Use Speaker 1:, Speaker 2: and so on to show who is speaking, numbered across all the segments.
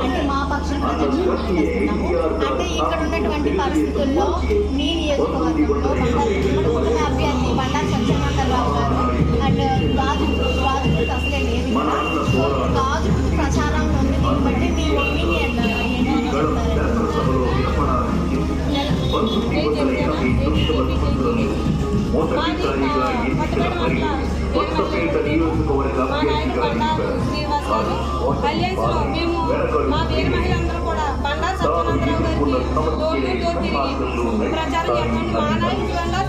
Speaker 1: అంటే మా పక్షం ప్రదర్శిస్తున్నాము. అంటే ఇక్కడ ఉన్నటువంటి పరిస్థితుల్లో మీ నియోజకవర్గంలో బండా అభ్యర్థి బండా సత్యనారాయణరావు గారు అండ్ గాజు అసలే లేదు. గాజు ప్రచారంలో ఉంది. దీన్ని బట్టి మీ ఒపీనియన్
Speaker 2: మేము మా వీర మహిళలందరూ కూడా బండా సత్యనారాయణరావు గారికి డోర్ టు డోర్ తిరిగి ప్రచారం చేస్తాం. మా నాయకుడు బండా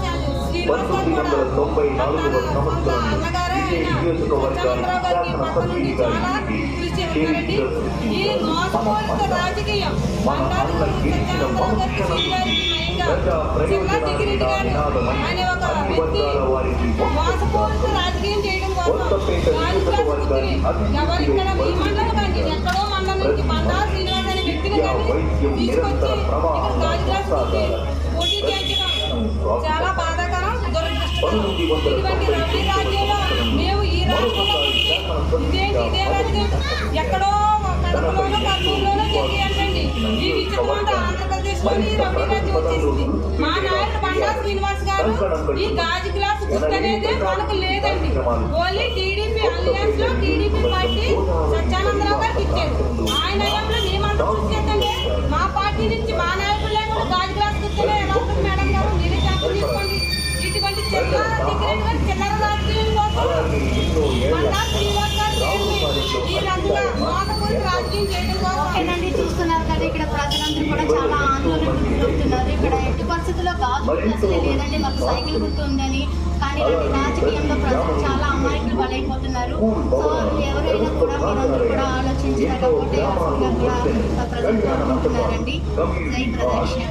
Speaker 2: శ్రీనివాస్ గారు కూడా అన్నగారే అయిన సత్యనారాయణరావు గారికి పక్క నుండి చాలా కృషి చేస్తున్నారండి. ఈ మోసపూరిత రాజకీయం బండా సత్యనారాయణరావు గారికి జిల్లా దిగిరెడ్డి గారు అనే ఒక వ్యక్తి మోసపూరిత రాజకీయం చేయడం కోసం ఎవరు ఇక్కడ ఈ మండలం కానీ ఎక్కడో మండలం నుంచి బండా శ్రీనివాస్ అనే వ్యక్తిని కానీ తీసుకొచ్చి ఇక్కడ గాజు గ్లాస్ పోటీ చేయించడం చాలా బాధాకరం, దురదృష్టకరం. ఇటువంటి రౌడీ రాజ్యంలో మేము ఈ రాష్ట్రంలో ఇదే రాజకీయం ఎక్కడో కడపలోనో కర్నూలులోనో జరిగి అంటండి. ఈ విచిత్రమంత ఆంధ్రప్రదేశ్లోని ఈ రౌడీ రాజ్యం వచ్చేసింది. మా నాయకుడు బండా శ్రీనివాస్ గారు ఈ గాజు గ్లాస్ గుర్తు అనేది మనకు లేదండి. ఓన్లీ టీడీపీ అలయన్స్ లో టీడీపీ పార్టీ సత్యానందరావు గారికి ఇచ్చారు. ఆయన హయాంలో మేమంతా కృషి చేద్దండి. మా పార్టీ నుంచి మా నాయకులే కూడా గాజు గ్లాస్ గుర్తులే ఎలా ఉంటుంది మేడం గారు, మీరే శాంపుల్ తీసుకోండి. ఇటువంటి చిల్లర రాజకీయం కోసం బండా శ్రీనివాస్ గారు ఈ రకంగా మోసపూరిత రాజకీయం చేయడం కోసం
Speaker 1: చూస్తున్నారు కదా. ఇక్కడ ప్రజలందరూ కూడా చాలా ఆందోళన గురవుతున్నారు. ఇక్కడ ఎట్టి పరిస్థితుల్లో గాజు అసలే లేదండి, మాకు సైకిల్ గుర్తు ఉందని. కానీ రాజకీయంలో ప్రజలు చాలా అమాయకులు బలైపోతున్నారు. సో ఎవరైనా కూడా మీరందరూ కూడా ఆలోచించి కూడా ప్రజలు అనుకుంటున్నారండి. జై ప్రదర్శన.